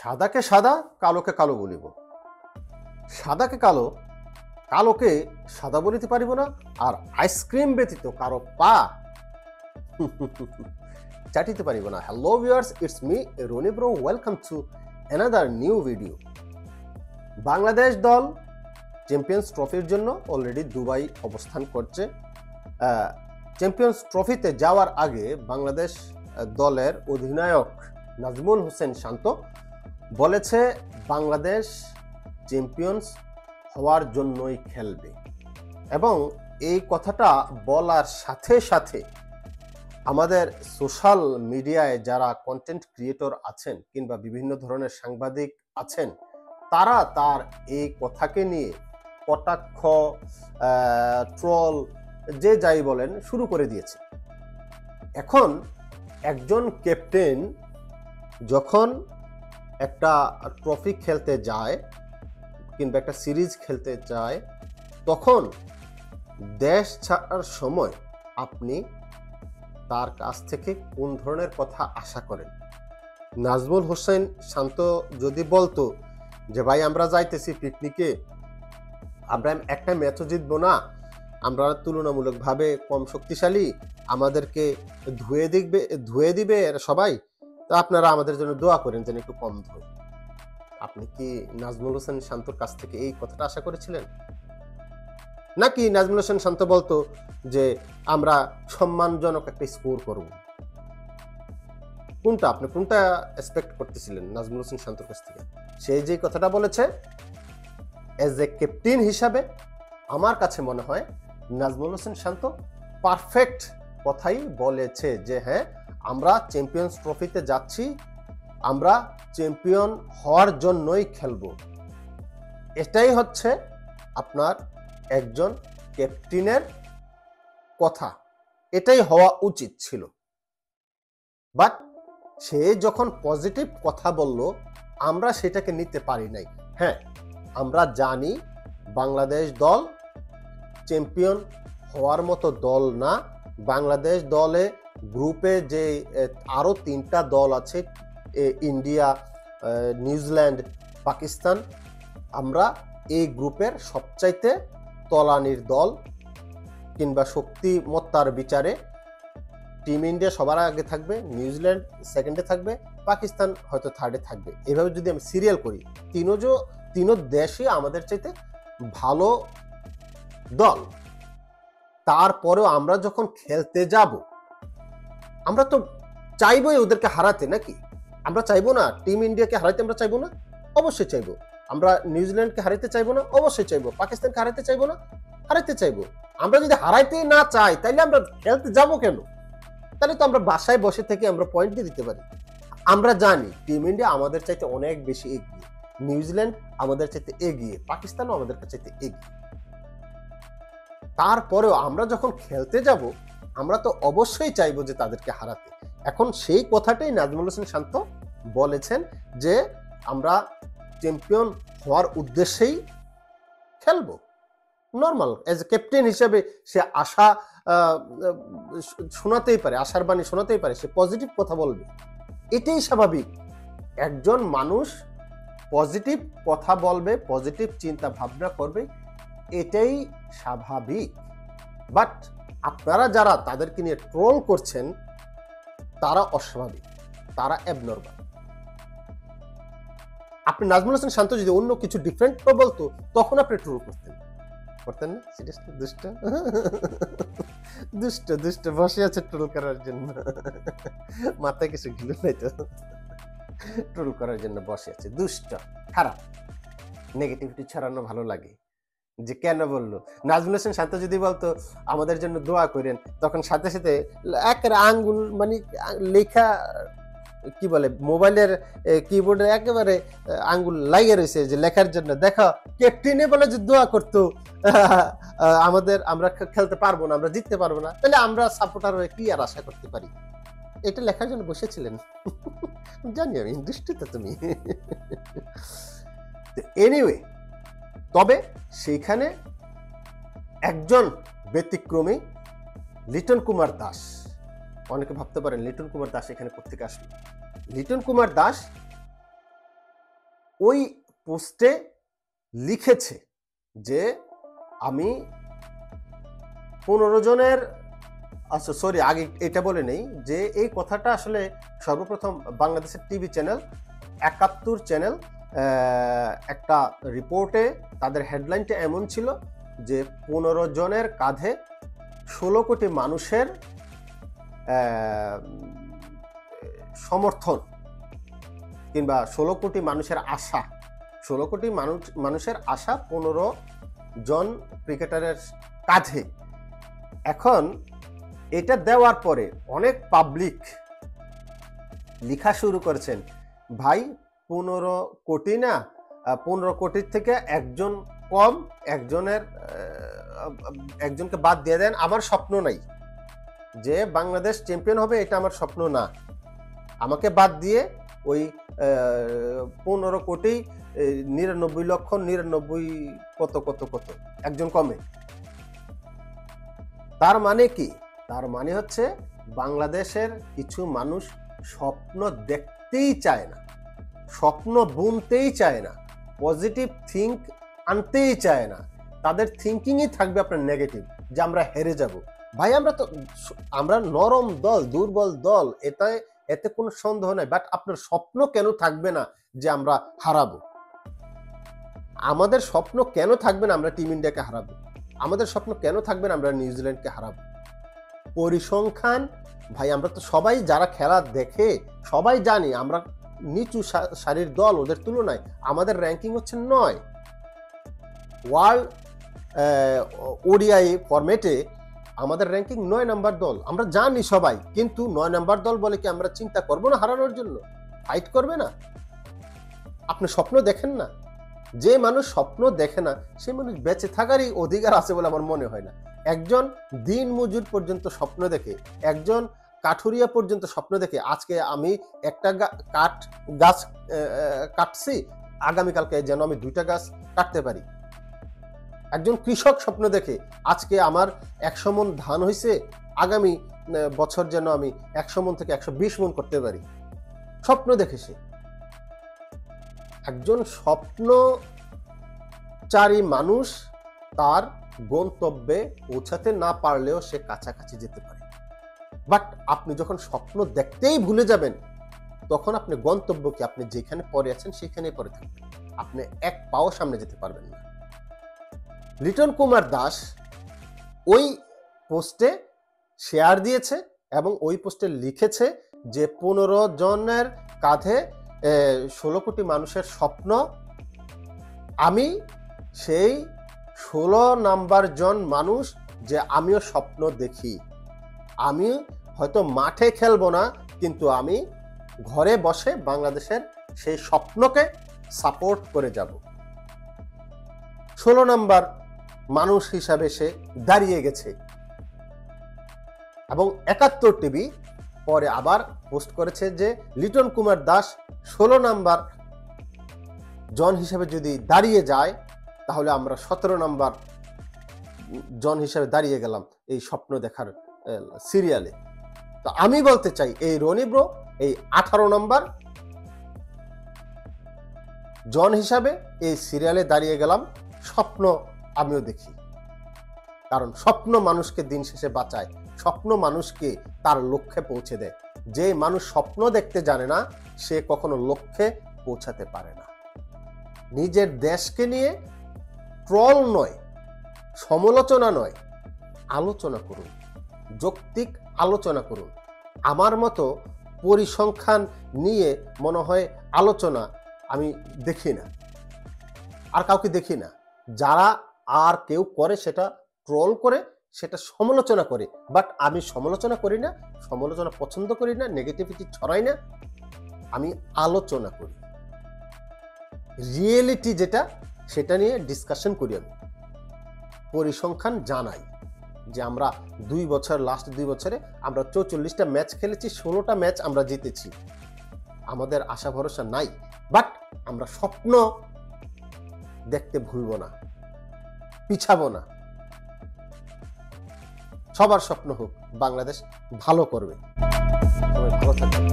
সাদাকে সাদা কালোকে কালো বলিব, সাদাকে কালো কালোকে সাদা বলিতে পারিব না, আর আইসক্রিম ব্যতীত কারো পা চাটিতে পারিব না। Hello viewers, it's me Roni bro, welcome to another new video. Bangladesh দল চ্যাম্পিয়ন্স ট্রফির জন্য অলরেডি দুবাই অবস্থান করছে। চ্যাম্পিয়ন্স ট্রফিতে যাওয়ার আগে বাংলাদেশ দলের অধিনায়ক নাজমুল হোসেন শান্ত বলেছে বাংলাদেশ চ্যাম্পিয়ন্স হওয়ার জন্যই খেলবে, এবং এই কথাটা বলার সাথে সাথে আমাদের সোশ্যাল মিডিয়ায় যারা কন্টেন্ট ক্রিয়েটর আছেন কিংবা বিভিন্ন ধরনের সাংবাদিক আছেন, তারা তার এই কথাকে নিয়ে কটাক্ষ, ট্রল, যে যাই বলেন শুরু করে দিয়েছে। এখন একজন ক্যাপ্টেন যখন একটা ট্রফি খেলতে যায় কিংবা একটা সিরিজ খেলতে যায়, তখন দেশ ছাড়ার সময় আপনি তার কাছ থেকে কোন ধরনের কথা আশা করেন? নাজমুল হোসেন শান্ত যদি বলতো যে ভাই আমরা যাইতেছি পিকনিকে, আমরা একটা ম্যাচও জিতবো না, আমরা তুলনামূলকভাবে কম শক্তিশালী, আমাদেরকে ধুয়ে দিবে সবাই, তো আপনারা আমাদের জন্য দোয়া করেন যেন একটু কম ধুয়ে। আপনি কি নাজমুল হোসেন শান্তর কাছ থেকে এই কথাটা আশা করেছিলেন? নাকি নাজমুল হোসেন শান্ত বলতো যে আমরা সম্মানজনক একটা স্কোর করব? কোনটা আপনি কোনটা এক্সপেক্ট করতেছিলেন নাজমুল হোসেন শান্তর কাছ থেকে? সেই যে কথাটা বলেছে, এজ এ ক্যাপ্টেন হিসাবে আমার কাছে মনে হয় নাজমুল হোসেন শান্ত পারফেক্ট কথাই বলেছে যে হ্যাঁ, আমরা চ্যাম্পিয়ন্স ট্রফিতে যাচ্ছি, আমরা চ্যাম্পিয়ন হওয়ার জন্যই খেলব। এটাই হচ্ছে আপনার একজন ক্যাপ্টেনের কথা, এটাই হওয়া উচিত ছিল। বাট সে যখন পজিটিভ কথা বলল, আমরা সেটাকে নিতে পারি নাই। হ্যাঁ, আমরা জানি বাংলাদেশ দল চ্যাম্পিয়ন হওয়ার মতো দল না। বাংলাদেশ দলে গ্রুপে যে আরো 3টা দল আছে, ইন্ডিয়া, নিউজিল্যান্ড, পাকিস্তান, আমরা এই গ্রুপের সবচাইতে তলানির দল, কিংবা শক্তিমত্তার বিচারে টিম ইন্ডিয়া সবার আগে থাকবে, নিউজিল্যান্ড সেকেন্ডে থাকবে, পাকিস্তান হয়তো থার্ডে থাকবে। এভাবে যদি আমি সিরিয়াল করি, তিনো দেশই আমাদের চাইতে ভালো দল। তারপরেও আমরা যখন খেলতে যাব, আমরা তো চাইবোই ওদেরকে হারাতে, নাকি? আমরা চাইবো না টিম ইন্ডিয়াকে হারাইতে? আমরা চাইবো না? অবশ্যই চাইবো। আমরা নিউজিল্যান্ডকে হারাইতে চাইবো না? অবশ্যই চাইবো। পাকিস্তানকে হারাইতে চাইবো না? হারাইতে চাইবো। আমরা যদি হারাইতে না চাই, তাইলে আমরা খেলতে যাবো কেন? তাহলে তো আমরা বাসায় বসে থেকে আমরা পয়েন্ট দিয়ে দিতে পারি। আমরা জানি টিম ইন্ডিয়া আমাদের চাইতে অনেক বেশি এগিয়ে, নিউজিল্যান্ড আমাদের চাইতে এগিয়ে, পাকিস্তানও আমাদের চাইতে এগিয়ে। তারপরেও আমরা যখন খেলতে যাব, আমরা তো অবশ্যই চাইবো যে তাদেরকে হারাতে। এখন সেই কথাটাই নাজমুল হোসেন শান্ত বলেছেন যে আমরা চ্যাম্পিয়ন হওয়ার উদ্দেশ্যেই খেলবো। নর্মাল এজ এ ক্যাপ্টেন হিসেবে সে আশা শোনাতেই পারে, আশার বাণী শোনাতেই পারে, সে পজিটিভ কথা বলবে, এটাই স্বাভাবিক। একজন মানুষ পজিটিভ কথা বলবে, পজিটিভ চিন্তা ভাবনা করবে, এটাই স্বাভাবিক। বাট আপনারা যারা তাদেরকে নিয়ে ট্রোল করছেন, তারা অস্বাভাবিক, তারা অ্যাবনর্মাল। আপনি নাজমুল হোসেন শান্ত যদি অন্য কিছু ডিফারেন্ট বলতো, তখন আপনি ট্রোল করতেন না? সিরিয়াসলি দুষ্ট বসে আছে ট্রোল করার জন্য, মাথায় কিছু গিলো নাই তো, ট্রোল করার জন্য বসে আছে। দুষ্ট, খারাপ, নেগেটিভিটি ছড়ানো ভালো লাগে। যে কেন বললো? নাজমুল হোসেন শান্ত যদি বলতো আমাদের জন্য দোয়া করেন, তখন সাথে সাথে একেবারে আঙ্গুল, মানে লেখা কি বলে, মোবাইলের কিবোর্ডে একেবারে আঙ্গুল লাগিয়ে রয়েছে যে লেখার জন্য। দেখো, ক্যাপ্টেনে বলে যে দোয়া করতো আমরা খেলতে পারবো না, আমরা জিততে পারবো না, তাহলে আমরা সাপোর্টার হয়ে কি আর আশা করতে পারি? এটা লেখার জন্য বসেছিলেন। জানি আমি, দুষ্টু তো তুমি। এনিওয়ে, তবে সেইখানে একজন ব্যতিক্রমী, লিটন কুমার দাস। অনেকে ভাবতে পারেন লিটন কুমার দাস এখানে কোত্থেকে আসলো। লিটন কুমার দাস ওই পোস্টে লিখেছে যে আমি 15 জনের, আচ্ছা সরি আগে এটা বলে নেই যে এই কথাটা আসলে সর্বপ্রথম বাংলাদেশের টিভি চ্যানেল 71 চ্যানেল একটা রিপোর্টে তাদের হেডলাইনটা এমন ছিল যে 15 জনের কাঁধে 16 কোটি মানুষের সমর্থন কিংবা 16 কোটি মানুষের আশা, 16 কোটি মানুষের আশা 15 জন ক্রিকেটারের কাঁধে। এখন এটা দেওয়ার পরে অনেক পাবলিক লেখা শুরু করেছেন, ভাই 15 কোটি না, 15 কোটির থেকে একজন কম, একজনকে বাদ দিয়ে দেন, আমার স্বপ্ন নাই যে বাংলাদেশ চ্যাম্পিয়ন হবে, এটা আমার স্বপ্ন না, আমাকে বাদ দিয়ে ওই 15 কোটি 99 লক্ষ 99 কত কত কত একজন কমে। তার মানে কি? তার মানে হচ্ছে বাংলাদেশের কিছু মানুষ স্বপ্ন দেখতেই চায় না, স্বপ্ন বুনতেই চায় না, পজিটিভ থিঙ্ক আনতেই চায় না, তাদের থিঙ্কিংই থাকবে আপনার নেগেটিভ, যে আমরা হেরে যাব। ভাই আমরা নরম দল, দুর্বল দল, এতে কোনো সন্দেহ নাই, বাট আপনার স্বপ্ন কেন থাকবে না যে আমরা হারাবো? আমাদের স্বপ্ন কেন থাকবে না আমরা টিম ইন্ডিয়াকে হারাবো? আমাদের স্বপ্ন কেন থাকবে না আমরা নিউজিল্যান্ডকে হারাবো? পরিসংখ্যান ভাই, আমরা তো সবাই যারা খেলা দেখে সবাই জানি আমরা নিচু সারির দল, ওদের তুলনায় আমাদের র্যাঙ্কিং হচ্ছে 9। ওয়ার্ল্ড ওডিআই ফরম্যাটে আমাদের র্যাঙ্কিং 9 নাম্বার দল, আমরা জানি সবাই। কিন্তু 9 নাম্বার দল বলে কি আমরা চিন্তা করবো না হারানোর জন্য? ফাইট করবে না? আপনি স্বপ্ন দেখেন না? যে মানুষ স্বপ্ন দেখে না সে মানুষ বেঁচে থাকারই অধিকার আছে বলে আমার মনে হয় না। একজন দিন মজুর পর্যন্ত স্বপ্ন দেখে, একজন কাঠুরিয়া পর্যন্ত স্বপ্ন দেখে আজকে আমি একটা গাছ কাটছি, আগামীকালকে যেন আমি 2টা গাছ কাটতে পারি। একজন কৃষক স্বপ্ন দেখে আজকে আমার 100 মণ ধান হয়েছে, আগামী বছর যেন আমি 100 মণ থেকে 120 মণ করতে পারি। স্বপ্ন দেখে সে একজন স্বপ্নচারী মানুষ, তার গন্তব্যে পৌঁছাতে না পারলেও সে কাছাকাছি যেতে পারে। বাট আপনি যখন স্বপ্ন দেখতেই ভুলে যাবেন, তখন আপনি গন্তব্যকে, আপনি যেখানে পড়ে আছেন সেখানেই পড়ে থাকবেন, আপনি এক পাও সামনে যেতে পারবেন না। লিটন কুমার দাস ওই পোস্টে শেয়ার দিয়েছে এবং ওই পোস্টে লিখেছে যে 15 জনের কাঁধে 16 কোটি মানুষের স্বপ্ন। আমি সেই 16 নাম্বার জন মানুষ, যে আমিও স্বপ্ন দেখি। আমি হয়তো মাঠে খেলবো না, কিন্তু আমি ঘরে বসে বাংলাদেশের সেই স্বপ্নকে সাপোর্ট করে যাব। 16 নাম্বার মানুষ হিসাবে সে দাঁড়িয়ে গেছে। এবং 71 টিভি পরে আবার পোস্ট করেছে যে লিটন কুমার দাস 16 নাম্বার জন হিসেবে যদি দাঁড়িয়ে যায়, তাহলে আমরা 17 নাম্বার জন হিসেবে দাঁড়িয়ে গেলাম এই স্বপ্ন দেখার সিরিয়ালে। তো আমি বলতে চাই, এই রনি ব্রো এই 18 নাম্বার জন হিসাবে এই সিরিয়ালে দাঁড়িয়ে গেলাম। স্বপ্ন আমিও দেখি, কারণ স্বপ্ন মানুষকে দিন শেষে বাঁচায়, স্বপ্ন মানুষকে তার লক্ষ্যে পৌঁছে দেয়। যে মানুষ স্বপ্ন দেখতে জানে না, সে কখনো লক্ষ্যে পৌঁছাতে পারে না। নিজের দেশকে নিয়ে ট্রল নয়, সমালোচনা নয়, আলোচনা করুন, যৌক্তিক আলোচনা করুন। আমার মতো পরিসংখ্যান নিয়ে মনে হয় আলোচনা আমি দেখি না, আর কাউকে দেখি না। যারা আর কেউ করে সেটা ট্রল করে, সেটা সমালোচনা করে, বাট আমি সমালোচনা করি না, সমালোচনা পছন্দ করি না, নেগেটিভিটি ছড়াই না, আমি আলোচনা করি। রিয়েলিটি যেটা, সেটা নিয়ে ডিসকাশন করি। আমি পরিসংখ্যান জানাই যে আমরা 2 বছর, লাস্ট 2 বছরে আমরা 44টা ম্যাচ খেলেছি, 16টা ম্যাচ আমরা জিতেছি। আমাদের আশা ভরসা নাই, বাট আমরা স্বপ্ন দেখতে ভুলবো না, পিছাবো না। সবার স্বপ্ন হোক বাংলাদেশ ভালো করবে। সবাই ভালো থাকবে।